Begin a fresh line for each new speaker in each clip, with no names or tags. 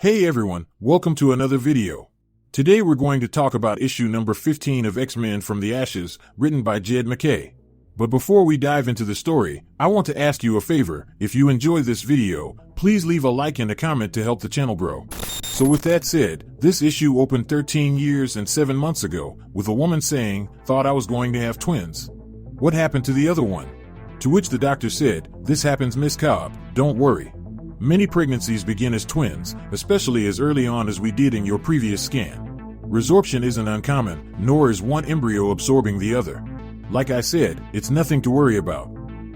Hey everyone, welcome to another video. Today we're going to talk about issue number 15 of X-Men from the Ashes, written by Jed MacKay. But before we dive into the story, I want to ask you a favor. If you enjoy this video, please leave a like and a comment to help the channel grow. So with that said, this issue opened 13 years and 7 months ago, with a woman saying, "Thought I was going to have twins. What happened to the other one?" To which the doctor said, "This happens, Miss Cobb, don't worry. Many pregnancies begin as twins, especially as early on as we did in your previous scan. Resorption isn't uncommon, nor is one embryo absorbing the other. Like I said, it's nothing to worry about.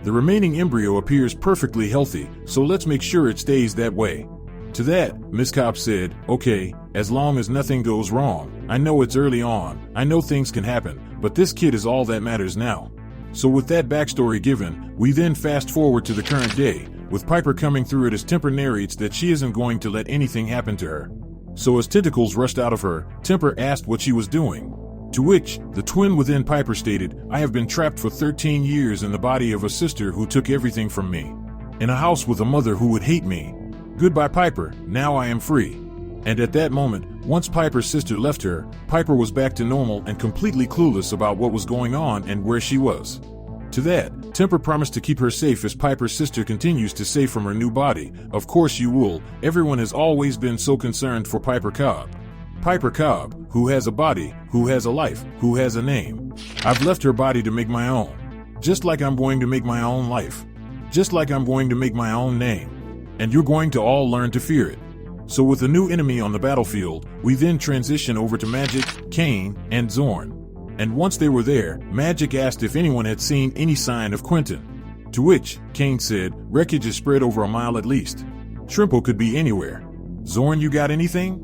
The remaining embryo appears perfectly healthy, so let's make sure it stays that way." To that, Miss Cobb said, "Okay, as long as nothing goes wrong. I know it's early on, I know things can happen, but this kid is all that matters now." So with that backstory given, we then fast forward to the current day, with Piper coming through it as Temper narrates that she isn't going to let anything happen to her. So as tentacles rushed out of her, Temper asked what she was doing. To which, the twin within Piper stated, "I have been trapped for 13 years in the body of a sister who took everything from me. In a house with a mother who would hate me. Goodbye Piper, now I am free." And at that moment, once Piper's sister left her, Piper was back to normal and completely clueless about what was going on and where she was. To that, Temper promised to keep her safe as Piper's sister continues to say from her new body, "Of course you will, everyone has always been so concerned for Piper Cobb. Piper Cobb, who has a body, who has a life, who has a name. I've left her body to make my own. Just like I'm going to make my own life. Just like I'm going to make my own name. And you're going to all learn to fear it." So with a new enemy on the battlefield, we then transition over to Magic, Kane, and Zorn. And once they were there, Magic asked if anyone had seen any sign of Quinton. To which, Kane said, "Wreckage is spread over a mile at least. Shrimpo could be anywhere. Zorn, you got anything?"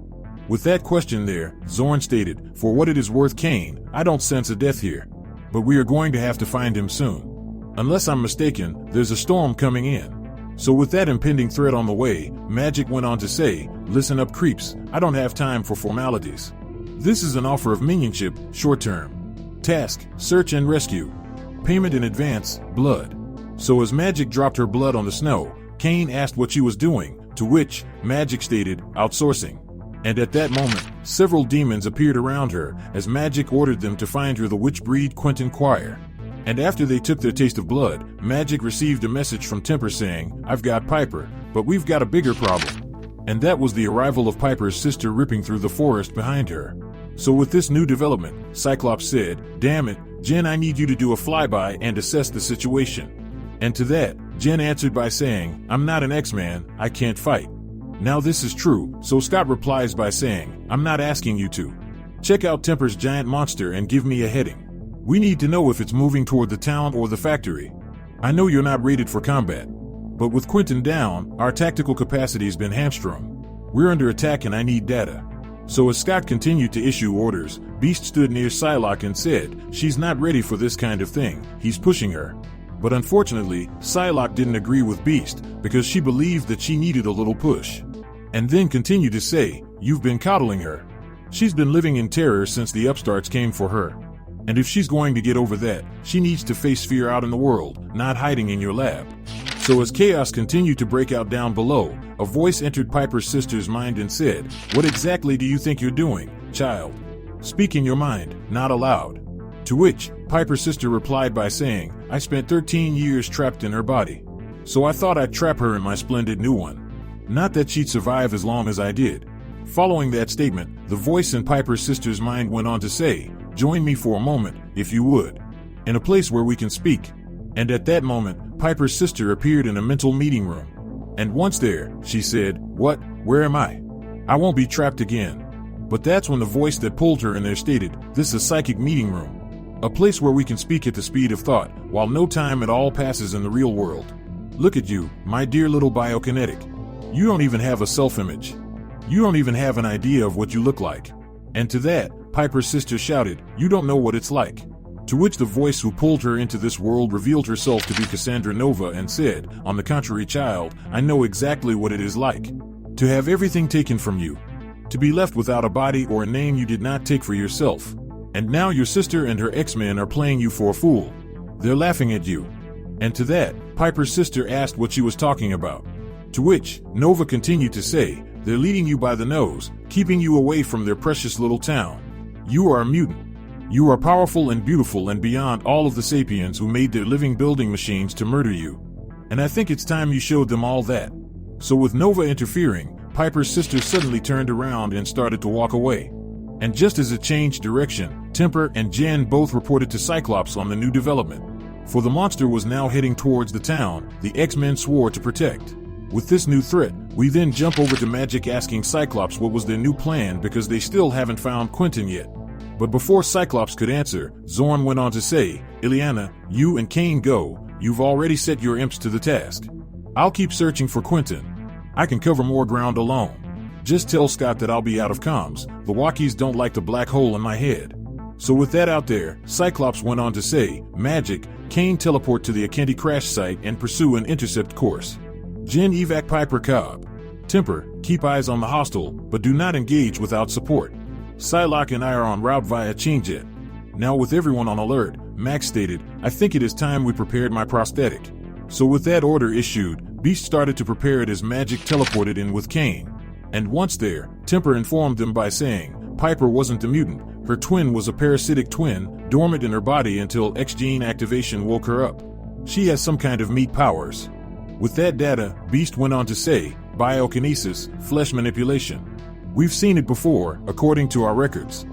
With that question there, Zorn stated, "For what it is worth, Kane, I don't sense a death here. But we are going to have to find him soon. Unless I'm mistaken, there's a storm coming in." So with that impending threat on the way, Magic went on to say, "Listen up creeps, I don't have time for formalities. This is an offer of minionship, short term. Task, search and rescue. Payment in advance, blood." So as Magic dropped her blood on the snow, Kane asked what she was doing, to which, Magic stated, "Outsourcing." And at that moment, several demons appeared around her, as Magic ordered them to find her the witch breed Quinton choir. And after they took their taste of blood, Magic received a message from Temper saying, "I've got Piper, but we've got a bigger problem." And that was the arrival of Piper's sister ripping through the forest behind her. So with this new development, Cyclops said, "Damn it, Jen, I need you to do a flyby and assess the situation." And to that, Jen answered by saying, "I'm not an X-Man, I can't fight." Now this is true, so Scott replies by saying, "I'm not asking you to. Check out Temper's giant monster and give me a heading. We need to know if it's moving toward the town or the factory. I know you're not rated for combat. But with Quinton down, our tactical capacity's been hamstrung. We're under attack and I need data." So as Scott continued to issue orders, Beast stood near Psylocke and said, "She's not ready for this kind of thing, he's pushing her." But unfortunately, Psylocke didn't agree with Beast, because she believed that she needed a little push. And then continued to say, "You've been coddling her. She's been living in terror since the upstarts came for her. And if she's going to get over that, she needs to face fear out in the world, not hiding in your lab." So as chaos continued to break out down below, a voice entered Piper's sister's mind and said, "What exactly do you think you're doing, child? Speak in your mind, not aloud." To which, Piper's sister replied by saying, "I spent 13 years trapped in her body. So I thought I'd trap her in my splendid new one. Not that she'd survive as long as I did." Following that statement, the voice in Piper's sister's mind went on to say, "Join me for a moment, if you would. In a place where we can speak." And at that moment, Piper's sister appeared in a mental meeting room. And once there, she said, "What? Where am I? I won't be trapped again." But that's when the voice that pulled her in there stated, "This is a psychic meeting room. A place where we can speak at the speed of thought, while no time at all passes in the real world. Look at you, my dear little biokinetic. You don't even have a self-image. You don't even have an idea of what you look like." And to that, Piper's sister shouted, "You don't know what it's like." To which the voice who pulled her into this world revealed herself to be Cassandra Nova and said, "On the contrary, child, I know exactly what it is like. To have everything taken from you. To be left without a body or a name you did not take for yourself. And now your sister and her X-Men are playing you for a fool. They're laughing at you." And to that, Piper's sister asked what she was talking about. To which, Nova continued to say, They're leading you by the nose, keeping you away from their precious little town. You are a mutant. You are powerful and beautiful and beyond all of the sapiens who made their living building machines to murder you. And I think it's time you showed them all that. So with Nova interfering, Piper's sister suddenly turned around and started to walk away. And just as it changed direction, Temper and Jen both reported to Cyclops on the new development. For the monster was now heading towards the town the X-Men swore to protect. With this new threat, we then jump over to Magic asking Cyclops what was their new plan because they still haven't found Quinton yet. But before Cyclops could answer, Zorn went on to say, Ileana, you and Kane go, you've already set your imps to the task. I'll keep searching for Quinton. I can cover more ground alone. Just tell Scott that I'll be out of comms, the walkies don't like the black hole in my head. So with that out there, Cyclops went on to say, Magic, Kane teleport to the Akenti crash site and pursue an intercept course. Jen evac Piper Cobb. Temper, keep eyes on the hostile, but do not engage without support. Psylocke and I are en route via Chainjet. Now with everyone on alert, Max stated, I think it is time we prepared my prosthetic. So with that order issued, Beast started to prepare it as Magic teleported in with Kane. And once there, Temper informed them by saying, Piper wasn't a mutant, her twin was a parasitic twin, dormant in her body until X-gene activation woke her up. She has some kind of meat powers. With that data, Beast went on to say, biokinesis, flesh manipulation. We've seen it before, according to our records.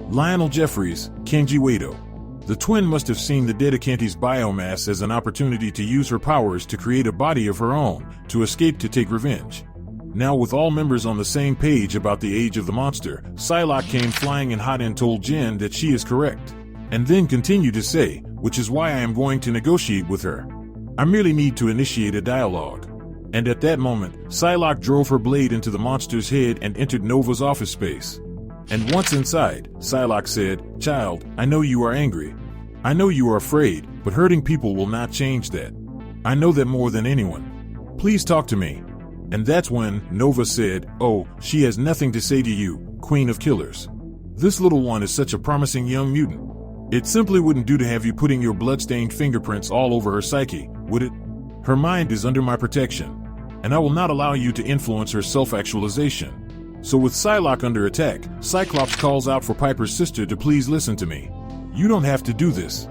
Lionel Jeffries, Kenji Wado. The twin must have seen the dead Akenti's biomass as an opportunity to use her powers to create a body of her own, to escape to take revenge. Now with all members on the same page about the age of the monster, Psylocke came flying in hot and told Jen that she is correct. And then continued to say, which is why I am going to negotiate with her. I merely need to initiate a dialogue. And at that moment, Psylocke drove her blade into the monster's head and entered Nova's office space. And once inside, Psylocke said, Child, I know you are angry. I know you are afraid, but hurting people will not change that. I know that more than anyone. Please talk to me. And that's when Nova said, oh, she has nothing to say to you, Queen of Killers. This little one is such a promising young mutant. It simply wouldn't do to have you putting your bloodstained fingerprints all over her psyche, would it? Her mind is under my protection. And I will not allow you to influence her self-actualization. So with Psylocke under attack, Cyclops calls out for Piper's sister to please listen to me. You don't have to do this.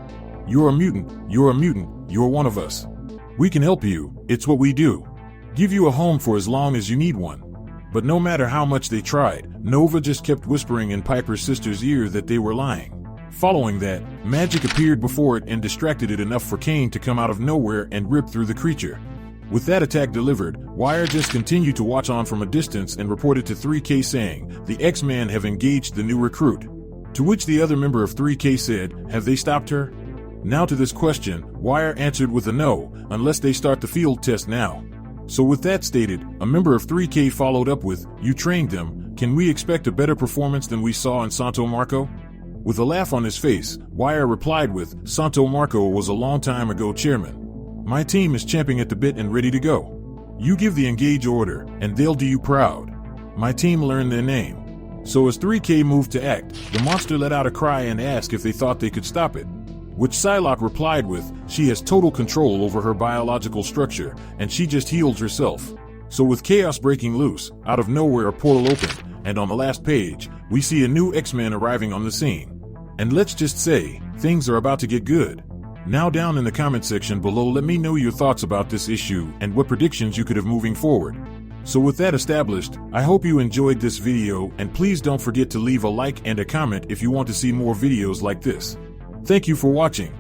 You're a mutant, you're a mutant, you're one of us. We can help you, it's what we do. Give you a home for as long as you need one. But no matter how much they tried, Nova just kept whispering in Piper's sister's ear that they were lying. Following that, Magic appeared before it and distracted it enough for Kane to come out of nowhere and rip through the creature. With that attack delivered, Wire just continued to watch on from a distance and reported to 3K saying, the X-Men have engaged the new recruit. To which the other member of 3K said, have they stopped her? Now to this question, Wire answered with a no, unless they start the field test now. So with that stated, a member of 3K followed up with, you trained them, can we expect a better performance than we saw in Santo Marco? With a laugh on his face, Wire replied with, Santo Marco was a long time ago chairman. My team is champing at the bit and ready to go. You give the engage order, and they'll do you proud. My team learned their name. So as 3K moved to act, the monster let out a cry and asked if they thought they could stop it. Which Psylocke replied with, she has total control over her biological structure, and she just healed herself. So with chaos breaking loose, out of nowhere a portal opened, and on the last page, we see a new X-Men arriving on the scene. And let's just say, things are about to get good. Now down in the comment section below let me know your thoughts about this issue and what predictions you could have moving forward. So with that established, I hope you enjoyed this video and please don't forget to leave a like and a comment if you want to see more videos like this. Thank you for watching.